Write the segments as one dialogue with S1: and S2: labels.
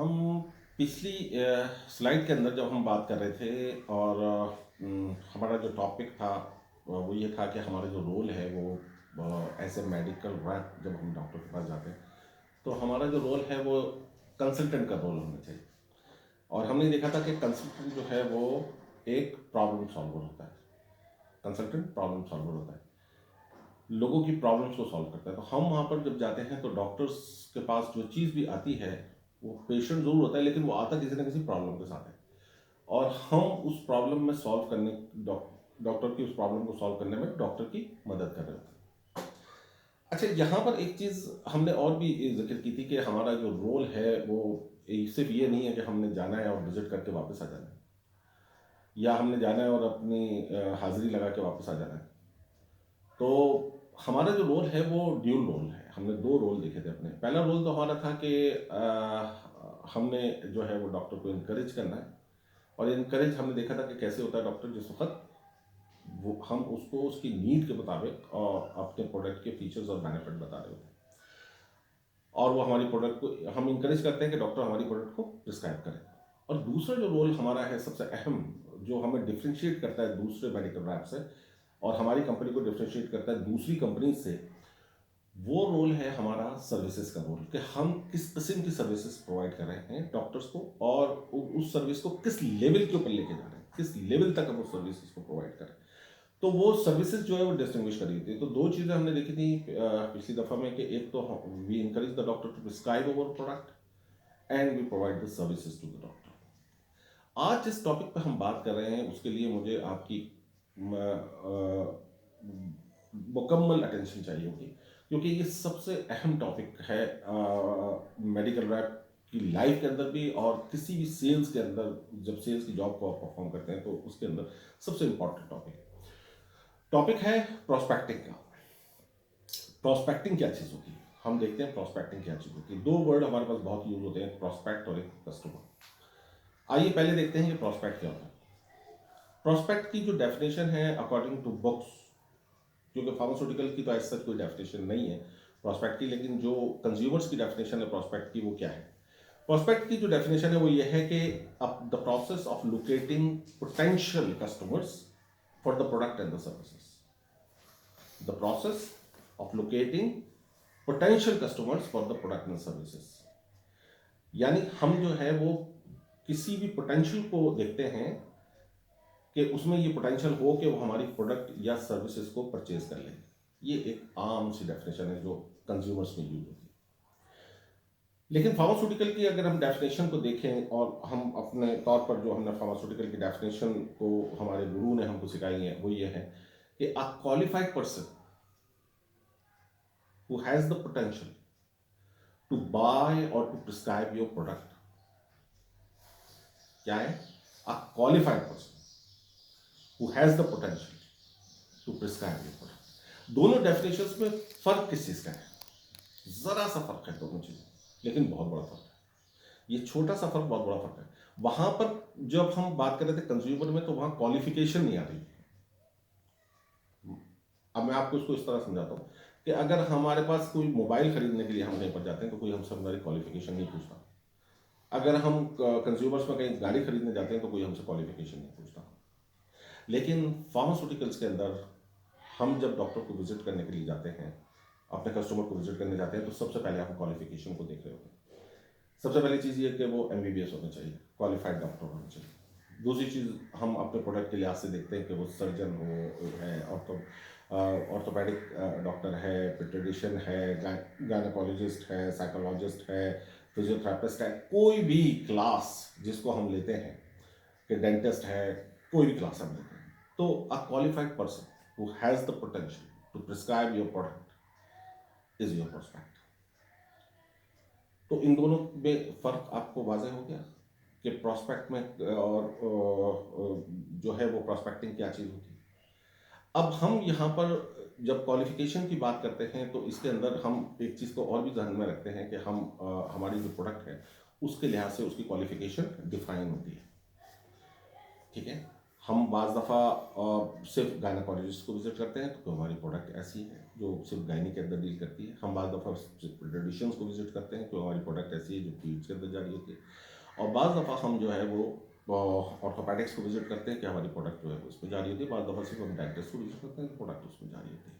S1: हम पिछली स्लाइड के अंदर जब हम बात कर रहे थे और हमारा जो टॉपिक था वो ये था कि हमारा जो रोल है वो एज ए मेडिकल रैप जब हम डॉक्टर के पास जाते हैं तो हमारा जो रोल है वो कंसल्टेंट का रोल होना चाहिए। और हमने देखा था कि कंसल्टेंट जो है वो एक प्रॉब्लम सॉल्वर होता है। कंसल्टेंट प्रॉब्लम सॉल्वर होता है, लोगों की प्रॉब्लम्स को सॉल्व करता है। तो हम वहाँ पर जब जाते हैं तो डॉक्टर्स के पास जो चीज़ भी आती है वो पेशेंट ज़रूर होता है, लेकिन वो आता किसी न किसी प्रॉब्लम के साथ है और हम उस प्रॉब्लम में सॉल्व करने डॉक्टर की उस प्रॉब्लम को सॉल्व करने में डॉक्टर की मदद कर रहे होते हैं। अच्छा, यहाँ पर एक चीज़ हमने और भी जिक्र की थी कि हमारा जो रोल है वो सिर्फ ये नहीं है कि हमने जाना है और विजिट करके वापस आ जाना है, या हमने जाना है और अपनी हाजिरी लगा के वापस आ जाना है। तो हमारा जो रोल है वो ड्यूल रोल है। हमने दो रोल देखे थे अपने। पहला रोल तो हमारा था कि हमने जो है वो डॉक्टर को इनकरेज करना है, और इनकरेज हमने देखा था कि कैसे होता है। डॉक्टर जिस वक्त वो हम उसको उसकी नीड के मुताबिक और अपने प्रोडक्ट के फीचर्स और बेनिफिट बता रहे होते हैं, और वो हमारी प्रोडक्ट को हम इंकरेज करते हैं कि डॉक्टर हमारी प्रोडक्ट को प्रिस्क्राइब करें। और दूसरा जो रोल हमारा है सबसे अहम, जो हमें डिफ्रेंशिएट करता है दूसरे मेडिकल रैप से और हमारी कंपनी को डिफ्रेंशिएट करता है दूसरी कंपनी से, वो रोल है हमारा सर्विसेज का रोल, कि हम किस किस्म की सर्विसेज प्रोवाइड कर रहे हैं डॉक्टर्स को, और उस सर्विस को किस लेवल के ऊपर लेके जा रहे हैं, किस लेवल तक हम उस सर्विसेज को प्रोवाइड करें। तो वो सर्विसेज जो है वो डिस्टिंग्विश करी थी। तो दो चीज़ें हमने देखी थी पिछली दफ़ा में, कि एक तो we encourage the doctor to prescribe our product and we provide the services to the doctor. आज जिस टॉपिक पे हम बात कर रहे हैं उसके लिए मुझे आपकी मुकम्मल अटेंशन चाहिए होगी, क्योंकि ये सबसे अहम टॉपिक है मेडिकल रैप की लाइफ के अंदर भी, और किसी भी सेल्स के अंदर जब सेल्स की जॉब को आप परफॉर्म करते हैं तो उसके अंदर सबसे इंपॉर्टेंट टॉपिक है प्रोस्पेक्टिंग का। प्रोस्पेक्टिंग क्या चीज़ होती है, हम देखते हैं प्रोस्पेक्टिंग क्या चीज़ होती है। दो वर्ड हमारे पास बहुत यूज होते हैं, प्रोस्पेक्ट और एक कस्टमर। आइए पहले देखते हैं कि प्रोस्पेक्ट क्या होता है। प्रोस्पेक्ट की जो डेफिनेशन है अकॉर्डिंग टू बुक्स, क्योंकि फार्मास्यूटिकल की तो ऐसा कोई डेफिनेशन नहीं है प्रोस्पेक्ट की, लेकिन जो कंज्यूमर्स की डेफिनेशन है प्रोस्पेक्ट की वो क्या है। प्रोस्पेक्ट की जो डेफिनेशन है वो ये है कि the process of locating potential customers for the product and the services. The process of locating potential customers for the product and services, यानी हम जो है वो किसी भी पोटेंशियल को देखते हैं कि उसमें ये पोटेंशियल हो कि वो हमारी प्रोडक्ट या सर्विसेज को परचेज कर ले। ये एक आम सी डेफिनेशन है जो कंज्यूमर्स में यूज होती है। लेकिन फार्मास्यूटिकल की अगर हम डेफिनेशन को देखें, और हम अपने तौर पर जो हमने फार्मास्यूटिकल की डेफिनेशन को हमारे गुरु ने हमको सिखाई है वो ये है कि a qualified person who has the potential to buy or to prescribe your product. क्या है? A qualified person who has the potential to prescribe your product. दोनों डेफिनेशंस में फर्क किस चीज का है? जरा सा फर्क है दोनों चीजें, लेकिन बहुत बड़ा फर्क है। ये छोटा सा फर्क बहुत बड़ा फर्क है। वहां पर जब हम बात कर रहे थे कंज्यूमर में, तो वहां क्वालिफिकेशन नहीं आ रही। अब मैं आपको इसको इस तरह समझाता हूँ कि अगर हमारे पास कोई मोबाइल खरीदने के लिए हम कहीं पर जाते हैं तो कोई हमसे हमारी क्वालिफिकेशन नहीं पूछता। अगर हम कंज्यूमर्स में कहीं गाड़ी खरीदने जाते हैं तो कोई हमसे क्वालिफिकेशन नहीं पूछता। लेकिन फार्मास्यूटिकल्स के अंदर हम जब डॉक्टर को विजिट करने के लिए जाते हैं, अपने कस्टमर को विजिट करने जाते हैं, तो सबसे पहले हम क्वालिफिकेशन को देख रहे होते हैं। सबसे पहली चीज़ ये कि वो एमबीबीएस होना चाहिए, क्वालिफाइड डॉक्टर होना चाहिए। दूसरी चीज़ हम अपने प्रोडक्ट के लिहाज से देखते हैं कि वो सर्जन हो है, ऑर्थोपेडिक डॉक्टर है, पेडियाट्रिशियन है, गायनेकोलॉजिस्ट है, साइकोलॉजिस्ट है, फिजियोथेरेपिस्ट है, कोई भी क्लास जिसको हम लेते हैं, कि डेंटिस्ट है, कोई भी क्लास हम लेते हैं, तो a qualified person who has the potential to prescribe your product is your prospect. तो इन दोनों में फर्क आपको वाज़ेह हो गया कि प्रोस्पेक्ट में जो है वो प्रोस्पेक्टिंग क्या चीज़ होती है। अब हम यहाँ पर जब क्वालिफिकेशन की बात करते हैं तो इसके अंदर हम एक चीज़ को और भी ध्यान में रखते हैं कि हम हमारी जो प्रोडक्ट है उसके लिहाज से उसकी क्वालिफिकेशन डिफाइन होती है। ठीक है, हम बाज़ दफ़ा सिर्फ गायनेकोलॉजिस्ट को विजिट करते हैं तो हमारी प्रोडक्ट ऐसी है। जो सिर्फ गायनी के अंदर डील करती है। हम बाज़ दफ़ा पेडियाट्रिशियंस को विजिट करते हैं, तो हमारी प्रोडक्ट ऐसी है जो पीड्स के अंदर जारी होती है। और बाज़ दफ़ा हम जो है वो ऑर्थोपेडिक्स को विजिट करते हैं कि हमारी प्रोडक्ट जो है उसमें जारी होती है। बाज़ दफ़ा सिर्फ हम डेंटिस्ट को विजिट करते हैं, प्रोडक्ट उसमें जारी होती है।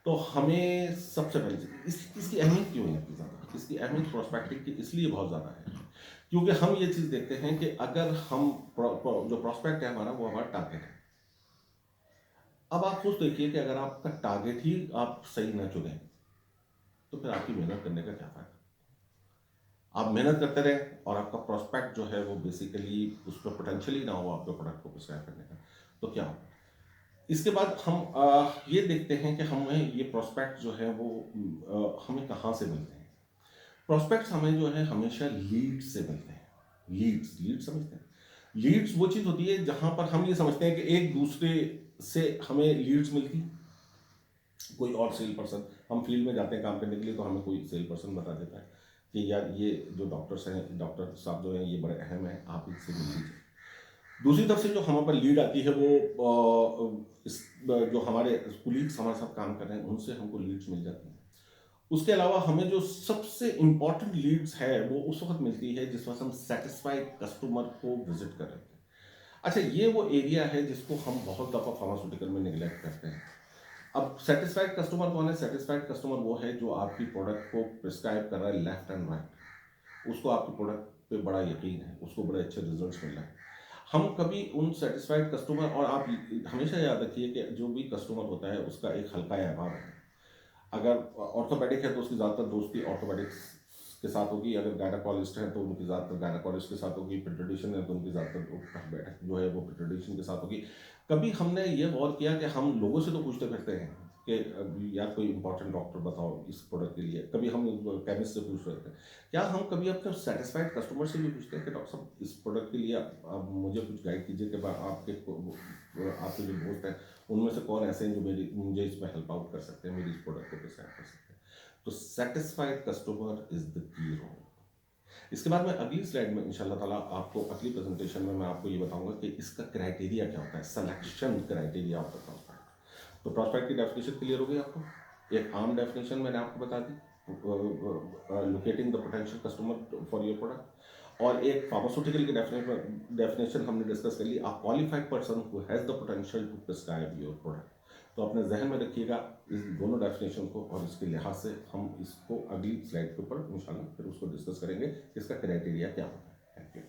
S1: तो हमें सबसे पहले इसकी अहमियत क्यों है इतनी ज़्यादा? इसकी अहमियत प्रोस्पेक्टिव की इसलिए बहुत ज़्यादा है क्योंकि हम ये चीज़ देखते हैं कि अगर हम जो प्रोस्पेक्ट है हमारा, वो हमारा टारगेट है। अब आप खुद देखिए कि अगर आपका टारगेट ही आप सही ना चुने, तो फिर आपकी मेहनत करने का क्या फ़ायदा? आप मेहनत करते रहें और आपका प्रोस्पेक्ट जो है वो बेसिकली उस पर पोटेंशियल ही ना हो आपके प्रोडक्ट को प्रिस्क्राइब करने का, तो क्या होगा? इसके बाद हम ये देखते हैं कि हमें ये प्रोस्पेक्ट जो है वो हमें कहाँ से मिलते हैं। प्रोस्पेक्ट्स हमें जो है हमेशा लीड से मिलते हैं। लीड समझते हैं? लीड्स वो चीज़ होती है जहाँ पर हम ये समझते हैं कि एक दूसरे से हमें लीड्स मिलती। कोई और सेल पर्सन, हम फील्ड में जाते हैं काम करने के लिए, तो हमें कोई सेल पर्सन बता देता है कि यार ये जो डॉक्टर्स हैं, डॉक्टर साहब जो हैं ये बड़े अहम हैं, आप इनसे मिल लीजिए। दूसरी तरफ से जो हमारे पर लीड आती है वो जो हमारे कुलीग्स हमारे साथ काम कर रहे हैं उनसे हमको लीड्स मिल जाती हैं। उसके अलावा हमें जो सबसे इम्पॉर्टेंट लीड्स है वो उस वक्त मिलती है जिस वक्त हम सेटिस्फाइड कस्टमर को विजिट कर रहे हैं। अच्छा, ये वो एरिया है जिसको हम बहुत दफ़ा फार्मास्यूटिकल में निगलेक्ट करते हैं। अब सेटिस्फाइड कस्टमर कौन है? सेटिस्फाइड कस्टमर वो है जो आपकी प्रोडक्ट को प्रिस्क्राइब कर रहा है लेफ्ट एंड राइट। उसको आपकी प्रोडक्ट पे बड़ा यकीन है, उसको बड़े अच्छे रिजल्ट्स मिल रहे हैं। हम कभी उन सेटिस्फाइड कस्टमर, और आप हमेशा याद रखिए कि जो भी कस्टमर होता है उसका एक हल्का अहभाव है। अगर ऑर्थोपेडिक है तो उसकी ज़्यादातर दोस्ती ऑर्थोपेडिक्स के साथ होगी, अगर गायनाकोलॉजिस्ट है तो उनकी ज़्यादातर गायनाकोलॉजिस्ट के साथ होगी, पीडियाट्रिशियन है तो उनकी ज़्यादातर बैठक जो है वो पीडियाट्रिशियन के साथ होगी। कभी हमने ये गौर किया कि हम लोगों से तो पूछते फिरते हैं कि यार कोई इंपॉर्टेंट डॉक्टर बताओ इस प्रोडक्ट के लिए, कभी हम केमिस्ट से पूछ रहे थे, क्या हम कभी अपने सेटिस्फाइड कस्टमर से भी पूछते हैं कि डॉक्टर साहब इस प्रोडक्ट के लिए आप मुझे कुछ गाइड कीजिए कि आपके जो दोस्त हैं उनमें से कौन ऐसे हैं जो मुझे इसमें हेल्प आउट कर सकते हैं, मेरी इस प्रोडक्ट को प्रिस्क्राइब कर सकते हैं। तो satisfied customer is the key role. इसके बाद मैं अगली स्लाइड में इंशाल्लाह ताला आपको, अगली प्रेजेंटेशन में मैं आपको ये बताऊंगा कि इसका क्राइटेरिया क्या होता है, selection criteria of the prospect. तो प्रोस्पेक्ट की डेफिनेशन क्लियर हो गई आपको। एक आम डेफिनेशन मैंने आपको बता दी, locating the potential customer for your product. और एक फार्मास्यूटिकल की डेफिनेशन हमने डिस्कस कर ली, a qualified person who has the potential to prescribe your product. तो अपने जहन में रखिएगा इस दोनों डेफिनेशन को, और इसके लिहाज से हम इसको अगली स्लाइड के ऊपर इंशाल्लाह फिर उसको डिस्कस करेंगे, इसका क्राइटेरिया क्या होता है। Thank you.